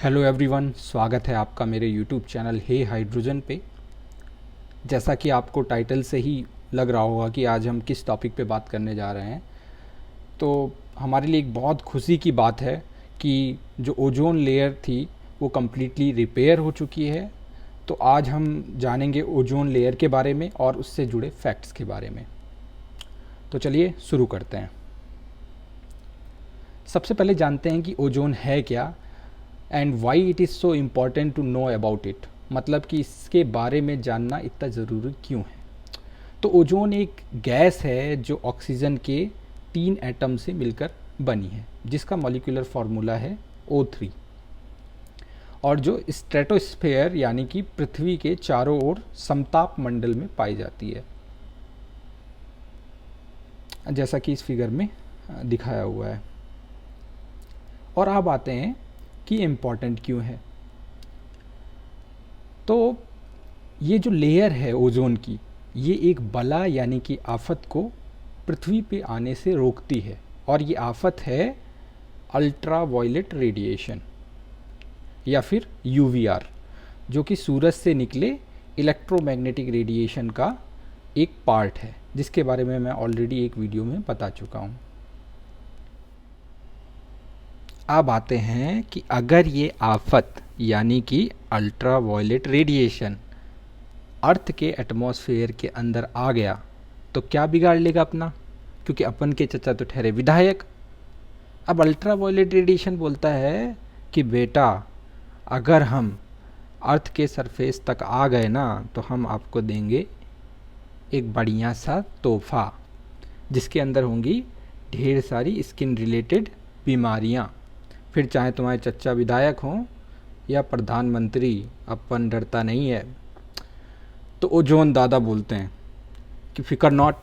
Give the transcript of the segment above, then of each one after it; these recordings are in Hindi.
हेलो एवरीवन, स्वागत है आपका मेरे यूट्यूब चैनल हे हाइड्रोजन पे। जैसा कि आपको टाइटल से ही लग रहा होगा कि आज हम किस टॉपिक पे बात करने जा रहे हैं, तो हमारे लिए एक बहुत खुशी की बात है कि जो ओजोन लेयर थी वो कम्प्लीटली रिपेयर हो चुकी है। तो आज हम जानेंगे ओजोन लेयर के बारे में और उससे जुड़े फैक्ट्स के बारे में। तो चलिए शुरू करते हैं। सबसे पहले जानते हैं कि ओजोन है क्या and why it is so important to know about it. मतलब कि इसके बारे में जानना इतना ज़रूरी क्यों है। तो ओजोन एक गैस है जो ऑक्सीजन के 3 एटम से मिलकर बनी है, जिसका मॉलिक्यूलर फार्मूला है O3, और जो स्ट्रेटोस्फेयर यानी कि पृथ्वी के चारों ओर समताप मंडल में पाई जाती है, जैसा कि इस फिगर में दिखाया हुआ है। और अब आते हैं कि इम्पॉर्टेंट क्यों है। तो ये जो लेयर है ओजोन की, ये एक बला यानी कि आफत को पृथ्वी पे आने से रोकती है, और ये आफत है अल्ट्रा वायलेट रेडिएशन या फिर यूवीआर, जो कि सूरज से निकले इलेक्ट्रोमैग्नेटिक रेडिएशन का एक पार्ट है, जिसके बारे में मैं ऑलरेडी एक वीडियो में बता चुका हूँ। अब आते हैं कि अगर ये आफत यानी कि अल्ट्रा वायलेट रेडिएशन अर्थ के एटमॉस्फेयर के अंदर आ गया तो क्या बिगाड़ लेगा अपना, क्योंकि अपन के चचा तो ठहरे विधायक। अब अल्ट्रा वायलेट रेडिएशन बोलता है कि बेटा, अगर हम अर्थ के सरफेस तक आ गए ना तो हम आपको देंगे एक बढ़िया सा तोहफा, जिसके अंदर होंगी ढेर सारी स्किन रिलेटेड बीमारियाँ। फिर चाहे तुम्हारे चच्चा विधायक हों या प्रधानमंत्री, अपन डरता नहीं है। तो ओजोन दादा बोलते हैं कि फिकर नॉट,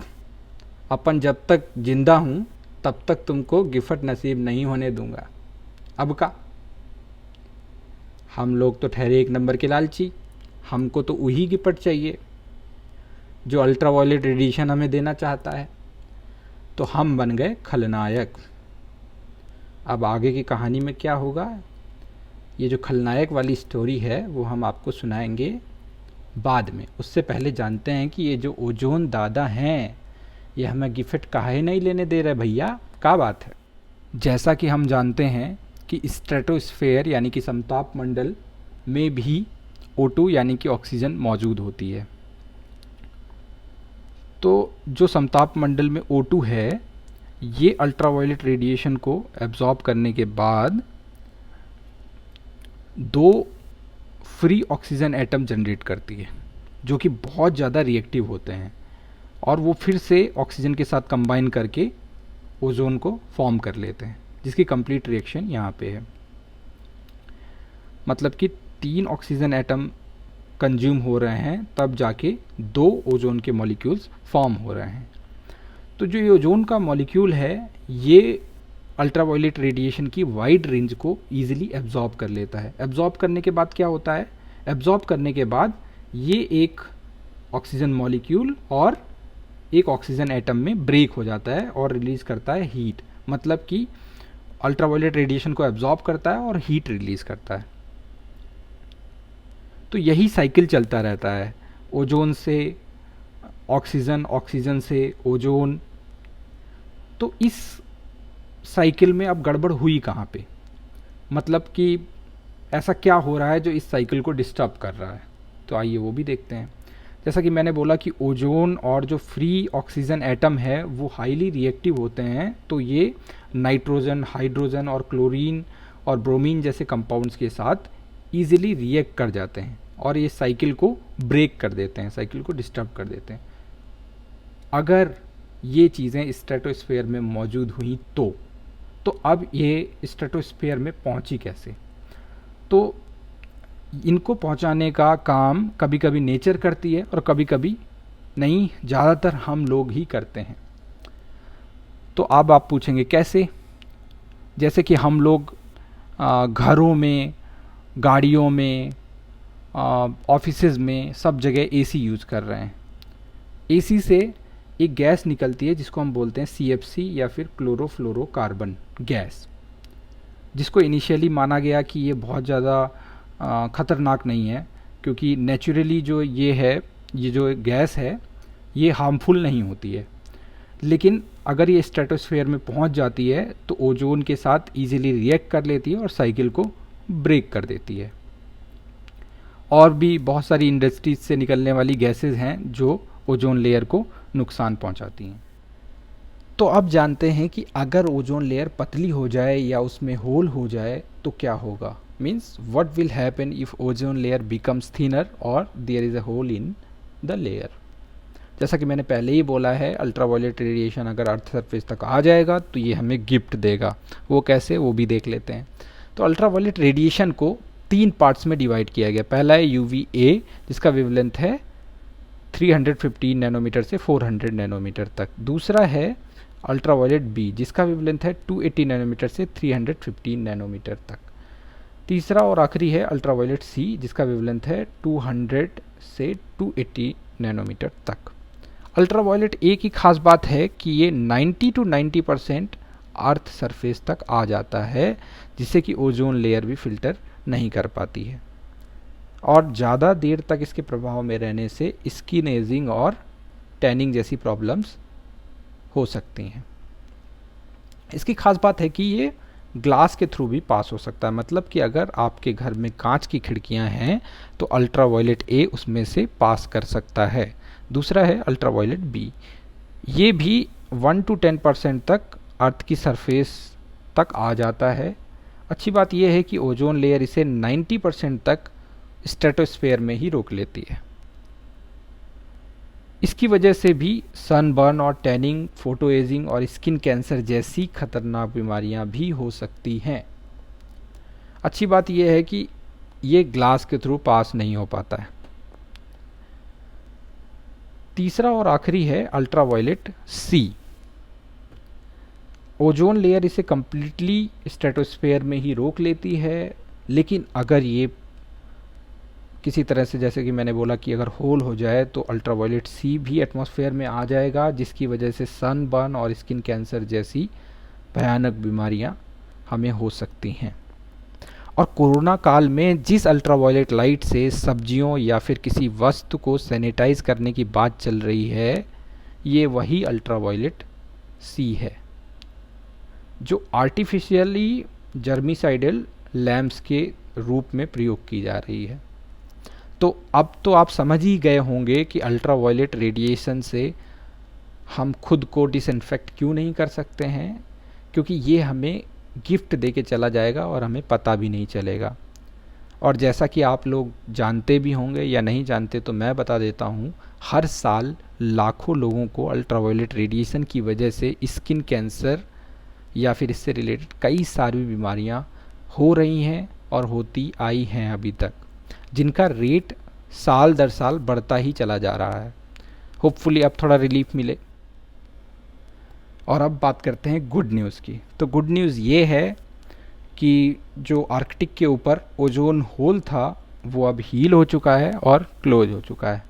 अपन जब तक जिंदा हूँ तब तक तुमको गिफ्ट नसीब नहीं होने दूंगा। अब का हम लोग तो ठहरे एक नंबर के लालची, हमको तो वही गिफ्ट चाहिए जो अल्ट्रा वायलेट रेडिएशन हमें देना चाहता है। तो हम बन गए खलनायक। अब आगे की कहानी में क्या होगा, ये जो खलनायक वाली स्टोरी है वो हम आपको सुनाएंगे बाद में। उससे पहले जानते हैं कि ये जो ओजोन दादा हैं ये हमें गिफ्ट काहे नहीं लेने दे रहे भैया, क्या बात है। जैसा कि हम जानते हैं कि स्ट्रेटोस्फेयर यानी कि समताप मंडल में भी O2 यानी कि ऑक्सीजन मौजूद होती है। तो जो समताप मंडल में O2 है, ये अल्ट्रावायलेट रेडिएशन को एब्जॉर्ब करने के बाद 2 फ्री ऑक्सीजन एटम जनरेट करती है, जो कि बहुत ज़्यादा रिएक्टिव होते हैं, और वो फिर से ऑक्सीजन के साथ कंबाइन करके ओजोन को फॉर्म कर लेते हैं, जिसकी कंप्लीट रिएक्शन यहाँ पे है। मतलब कि 3 ऑक्सीजन एटम कंज्यूम हो रहे हैं, तब जाके 2 ओजोन के मॉलिक्यूल्स फॉर्म हो रहे हैं। तो जो ये ओजोन का मॉलिक्यूल है, ये अल्ट्रावायलेट रेडिएशन की वाइड रेंज को ईजिली एब्जॉर्ब कर लेता है। एब्जॉर्ब करने के बाद क्या होता है, एब्जॉर्ब करने के बाद ये एक ऑक्सीजन मॉलिक्यूल और एक ऑक्सीजन एटम में ब्रेक हो जाता है और रिलीज करता है हीट। मतलब कि अल्ट्रावायलेट रेडिएशन को एब्जॉर्ब करता है और हीट रिलीज करता है। तो यही साइकिल चलता रहता है, ओजोन से ऑक्सीजन, ऑक्सीजन से ओजोन। तो इस साइकिल में अब गड़बड़ हुई कहाँ पे, मतलब कि ऐसा क्या हो रहा है जो इस साइकिल को डिस्टर्ब कर रहा है। तो आइए वो भी देखते हैं। जैसा कि मैंने बोला कि ओजोन और जो फ्री ऑक्सीजन एटम है वो हाईली रिएक्टिव होते हैं। तो ये नाइट्रोजन, हाइड्रोजन और क्लोरीन और ब्रोमीन जैसे कंपाउंड्स के साथ ईजिली रिएक्ट कर जाते हैं और ये साइकिल को ब्रेक कर देते हैं, साइकिल को डिस्टर्ब कर देते हैं। अगर ये चीज़ें स्ट्रेटोस्फेयर में मौजूद हुई तो अब ये स्ट्रेटोस्फेयर में पहुंची कैसे। तो इनको पहुंचाने का काम कभी कभी नेचर करती है और कभी कभी नहीं, ज़्यादातर हम लोग ही करते हैं। तो अब आप पूछेंगे कैसे। जैसे कि हम लोग घरों में, गाड़ियों में, ऑफिसेज़ में, सब जगह एसी यूज़ कर रहे हैं। एसी से एक गैस निकलती है जिसको हम बोलते हैं CFC या फिर क्लोरोफ्लोरोकार्बन गैस, जिसको इनिशियली माना गया कि ये बहुत ज़्यादा ख़तरनाक नहीं है, क्योंकि नेचुरली जो ये है, ये जो गैस है, ये हार्मफुल नहीं होती है। लेकिन अगर ये स्ट्रेटोस्फेयर में पहुंच जाती है तो ओजोन के साथ इजीली रिएक्ट कर लेती है और साइकिल को ब्रेक कर देती है। और भी बहुत सारी इंडस्ट्रीज से निकलने वाली गैसेस हैं जो ओजोन लेयर को नुकसान पहुंचाती हैं। तो अब जानते हैं कि अगर ओजोन लेयर पतली हो जाए या उसमें होल हो जाए तो क्या होगा। Means what will happen if ozone layer becomes thinner और there is a hole in the layer. जैसा कि मैंने पहले ही बोला है, अल्ट्रावायलेट रेडिएशन अगर अर्थ सरफेस तक आ जाएगा तो ये हमें गिफ्ट देगा। वो कैसे, वो भी देख लेते हैं। तो अल्ट्रावायलेट रेडिएशन को 3 पार्ट्स में डिवाइड किया गया। पहला है UVA, जिसका वेवलेंथ है 315 नैनोमीटर से 400 नैनोमीटर तक। दूसरा है अल्ट्रावायलेट बी, जिसका वेवलेंथ है 280 नैनोमीटर से 315 नैनोमीटर तक। तीसरा और आखिरी है अल्ट्रावायलेट सी, जिसका वेवलेंथ है 200 से 280 नैनोमीटर तक। अल्ट्रावायलेट ए की खास बात है कि ये 90 to 90% अर्थ सरफेस तक आ जाता है, जिससे कि ओजोन लेयर भी फिल्टर नहीं कर पाती है, और ज़्यादा देर तक इसके प्रभाव में रहने से स्किन एजिंग और टैनिंग जैसी प्रॉब्लम्स हो सकती हैं। इसकी खास बात है कि ये ग्लास के थ्रू भी पास हो सकता है। मतलब कि अगर आपके घर में कांच की खिड़कियां हैं तो अल्ट्रावायलेट ए उसमें से पास कर सकता है। दूसरा है अल्ट्रावायलेट बी, ये भी 1 to 10% तक अर्थ की सरफेस तक आ जाता है। अच्छी बात यह है कि ओजोन लेयर इसे 90% तक स्ट्रेटोस्फेयर में ही रोक लेती है। इसकी वजह से भी सनबर्न और टैनिंग, फोटो एजिंग और स्किन कैंसर जैसी खतरनाक बीमारियां भी हो सकती हैं। अच्छी बात यह है कि ये ग्लास के थ्रू पास नहीं हो पाता है। तीसरा और आखिरी है अल्ट्रावायलेट सी। ओजोन लेयर इसे कंप्लीटली स्ट्रेटोस्फेयर में ही रोक लेती है, लेकिन अगर ये किसी तरह से, जैसे कि मैंने बोला कि अगर होल हो जाए तो अल्ट्रावायलेट सी भी एटमॉस्फेयर में आ जाएगा, जिसकी वजह से सनबर्न और स्किन कैंसर जैसी भयानक बीमारियां हमें हो सकती हैं। और कोरोना काल में जिस अल्ट्रावायलेट लाइट से सब्जियों या फिर किसी वस्तु को सैनिटाइज करने की बात चल रही है, ये वही अल्ट्रावायलेट सी है जो आर्टिफिशियली जर्मिसाइडल लैम्प्स के रूप में प्रयोग की जा रही है। तो अब तो आप समझ ही गए होंगे कि अल्ट्रावायलेट रेडिएशन से हम खुद को डिसइंफेक्ट क्यों नहीं कर सकते हैं, क्योंकि ये हमें गिफ्ट दे के चला जाएगा और हमें पता भी नहीं चलेगा। और जैसा कि आप लोग जानते भी होंगे या नहीं जानते, तो मैं बता देता हूँ, हर साल लाखों लोगों को अल्ट्रावायलेट रेडिएशन की वजह से स्किन कैंसर या फिर इससे रिलेटेड कई सारी बीमारियाँ हो रही हैं और होती आई हैं अभी तक, जिनका रेट साल दर साल बढ़ता ही चला जा रहा है। होपफुली अब थोड़ा रिलीफ मिले। और अब बात करते हैं गुड न्यूज़ की। तो गुड न्यूज़ ये है कि जो आर्कटिक के ऊपर ओजोन होल था वो अब हील हो चुका है और क्लोज हो चुका है।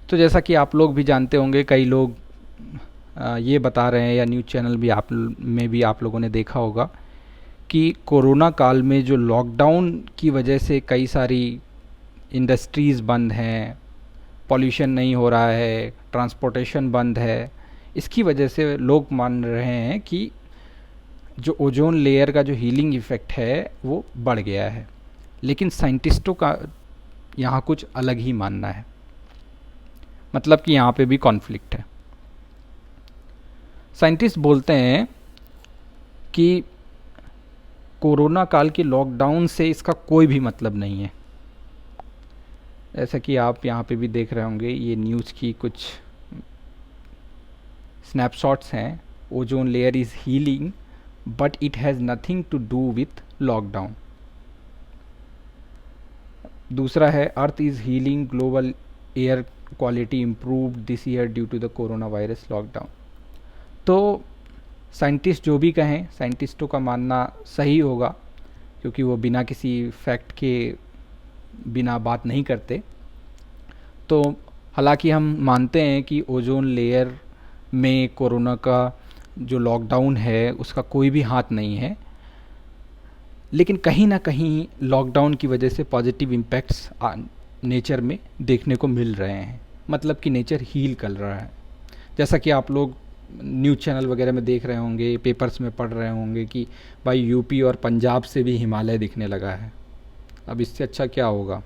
तो जैसा कि आप लोग भी जानते होंगे, कई लोग ये बता रहे हैं, या न्यूज़ चैनल भी आप लोगों ने देखा होगा कि कोरोना काल में जो लॉकडाउन की वजह से कई सारी इंडस्ट्रीज़ बंद हैं, पॉल्यूशन नहीं हो रहा है, ट्रांसपोर्टेशन बंद है, इसकी वजह से लोग मान रहे हैं कि जो ओजोन लेयर का जो हीलिंग इफ़ेक्ट है वो बढ़ गया है। लेकिन साइंटिस्टों का यहाँ कुछ अलग ही मानना है। मतलब कि यहाँ पे भी कॉन्फ्लिक्ट है। साइंटिस्ट बोलते हैं कि कोरोना काल के लॉकडाउन से इसका कोई भी मतलब नहीं है। जैसा कि आप यहाँ पे भी देख रहे होंगे, ये न्यूज़ की कुछ स्नैपशॉट्स हैं। Ozone layer is healing but it has nothing to do with lockdown. दूसरा है earth is healing, global air quality improved this year due to the corona virus lockdown. तो साइंटिस्ट जो भी कहें, साइंटिस्टों का मानना सही होगा, क्योंकि वो बिना किसी फैक्ट के बिना बात नहीं करते। तो हालांकि हम मानते हैं कि ओजोन लेयर में कोरोना का जो लॉकडाउन है उसका कोई भी हाथ नहीं है, लेकिन कहीं ना कहीं लॉकडाउन की वजह से पॉजिटिव इम्पैक्ट्स नेचर में देखने को मिल रहे हैं। मतलब कि नेचर हील कर रहा है। जैसा कि आप लोग न्यूज़ चैनल वगैरह में देख रहे होंगे, पेपर्स में पढ़ रहे होंगे कि भाई यूपी और पंजाब से भी हिमालय दिखने लगा है। अब इससे अच्छा क्या होगा।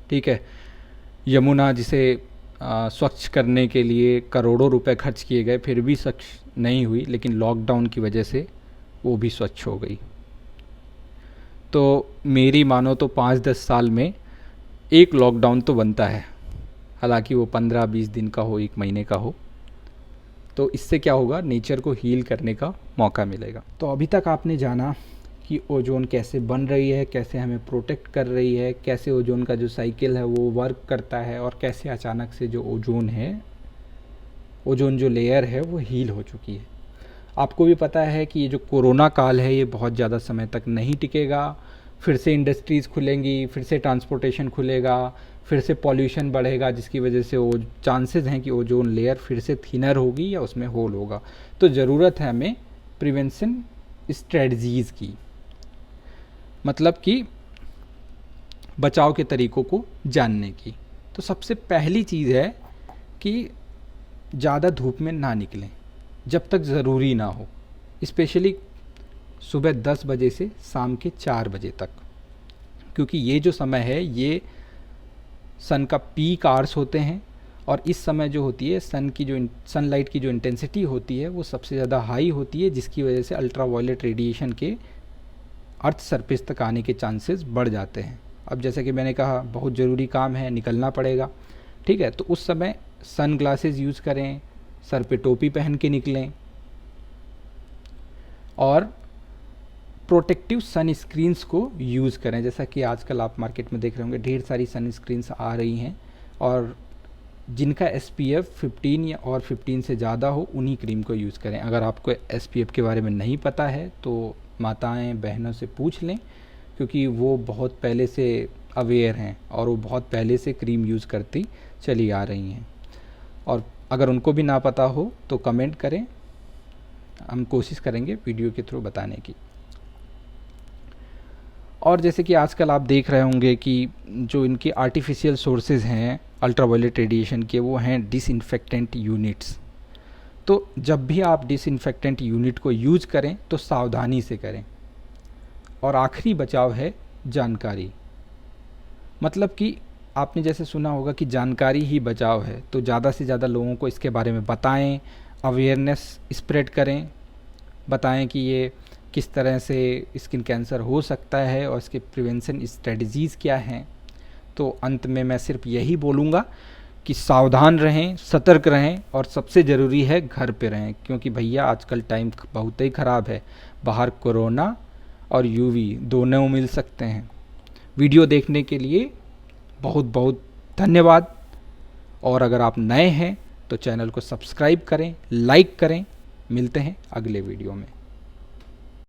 ठीक है, यमुना जिसे स्वच्छ करने के लिए करोड़ों रुपए खर्च किए गए फिर भी स्वच्छ नहीं हुई, लेकिन लॉकडाउन की वजह से वो भी स्वच्छ हो गई। तो मेरी मानो तो 5-10 साल में एक लॉकडाउन तो बनता है, हालांकि वो 15-20 दिन का हो, 1 महीने का हो। तो इससे क्या होगा, नेचर को हील करने का मौका मिलेगा। तो अभी तक आपने जाना कि ओजोन कैसे बन रही है, कैसे हमें प्रोटेक्ट कर रही है, कैसे ओजोन का जो साइकिल है वो वर्क करता है, और कैसे अचानक से जो ओजोन है, ओजोन जो लेयर है वो हील हो चुकी है। आपको भी पता है कि ये जो कोरोना काल है ये बहुत ज़्यादा समय तक नहीं टिकेगा। फिर से इंडस्ट्रीज़ खुलेंगी, फिर से ट्रांसपोर्टेशन खुलेगा, फिर से पॉल्यूशन बढ़ेगा, जिसकी वजह से वो चांसेस हैं कि ओजोन लेयर फिर से थिनर होगी या उसमें होल होगा। तो ज़रूरत है हमें प्रिवेंशन स्ट्रेटजीज़ की, मतलब कि बचाव के तरीक़ों को जानने की। तो सबसे पहली चीज़ है कि ज़्यादा धूप में ना निकलें जब तक ज़रूरी ना हो, स्पेशली सुबह 10 बजे से शाम के 4 बजे तक, क्योंकि ये जो समय है ये सन का पीक आवर्स होते हैं, और इस समय जो होती है सनलाइट की जो इंटेंसिटी होती है वो सबसे ज़्यादा हाई होती है, जिसकी वजह से अल्ट्रावायलेट रेडिएशन के अर्थ सरफेस तक आने के चांसेस बढ़ जाते हैं। अब जैसे कि मैंने कहा बहुत ज़रूरी काम है, निकलना पड़ेगा, ठीक है, तो उस समय सन ग्लासेस यूज़ करें, सर पे टोपी पहन के निकलें, और प्रोटेक्टिव सन स्क्रीन्स को यूज़ करें। जैसा कि आजकल आप मार्केट में देख रहे होंगे ढेर सारी सन स्क्रीन्स आ रही हैं, और जिनका SPF 15 या और 15 से ज़्यादा हो उन्हीं क्रीम को यूज़ करें। अगर आपको SPF के बारे में नहीं पता है तो माताएं बहनों से पूछ लें, क्योंकि वो बहुत पहले से अवेयर हैं और वो बहुत पहले से क्रीम यूज़ करती चली आ रही हैं। और अगर उनको भी ना पता हो तो कमेंट करें, हम कोशिश करेंगे वीडियो के थ्रू बताने की। और जैसे कि आजकल आप देख रहे होंगे कि जो इनके आर्टिफिशियल सोर्सेज हैं अल्ट्रावायलेट रेडिएशन के, वो हैं डिसइंफेक्टेंट यूनिट्स। तो जब भी आप डिसइंफेक्टेंट यूनिट को यूज़ करें तो सावधानी से करें। और आखिरी बचाव है जानकारी, मतलब कि आपने जैसे सुना होगा कि जानकारी ही बचाव है, तो ज़्यादा से ज़्यादा लोगों को इसके बारे में बताएं, अवेयरनेस स्प्रेड करें, बताएं कि ये किस तरह से स्किन कैंसर हो सकता है और इसके प्रिवेंशन स्ट्रेटजीज़ क्या हैं। तो अंत में मैं सिर्फ यही बोलूँगा कि सावधान रहें, सतर्क रहें, और सबसे ज़रूरी है घर पे रहें, क्योंकि भैया आजकल टाइम बहुत ही ख़राब है। बाहर कोरोना और UV दोनों मिल सकते हैं। वीडियो देखने के लिए बहुत बहुत धन्यवाद। और अगर आप नए हैं तो चैनल को सब्सक्राइब करें, लाइक करें। मिलते हैं अगले वीडियो में।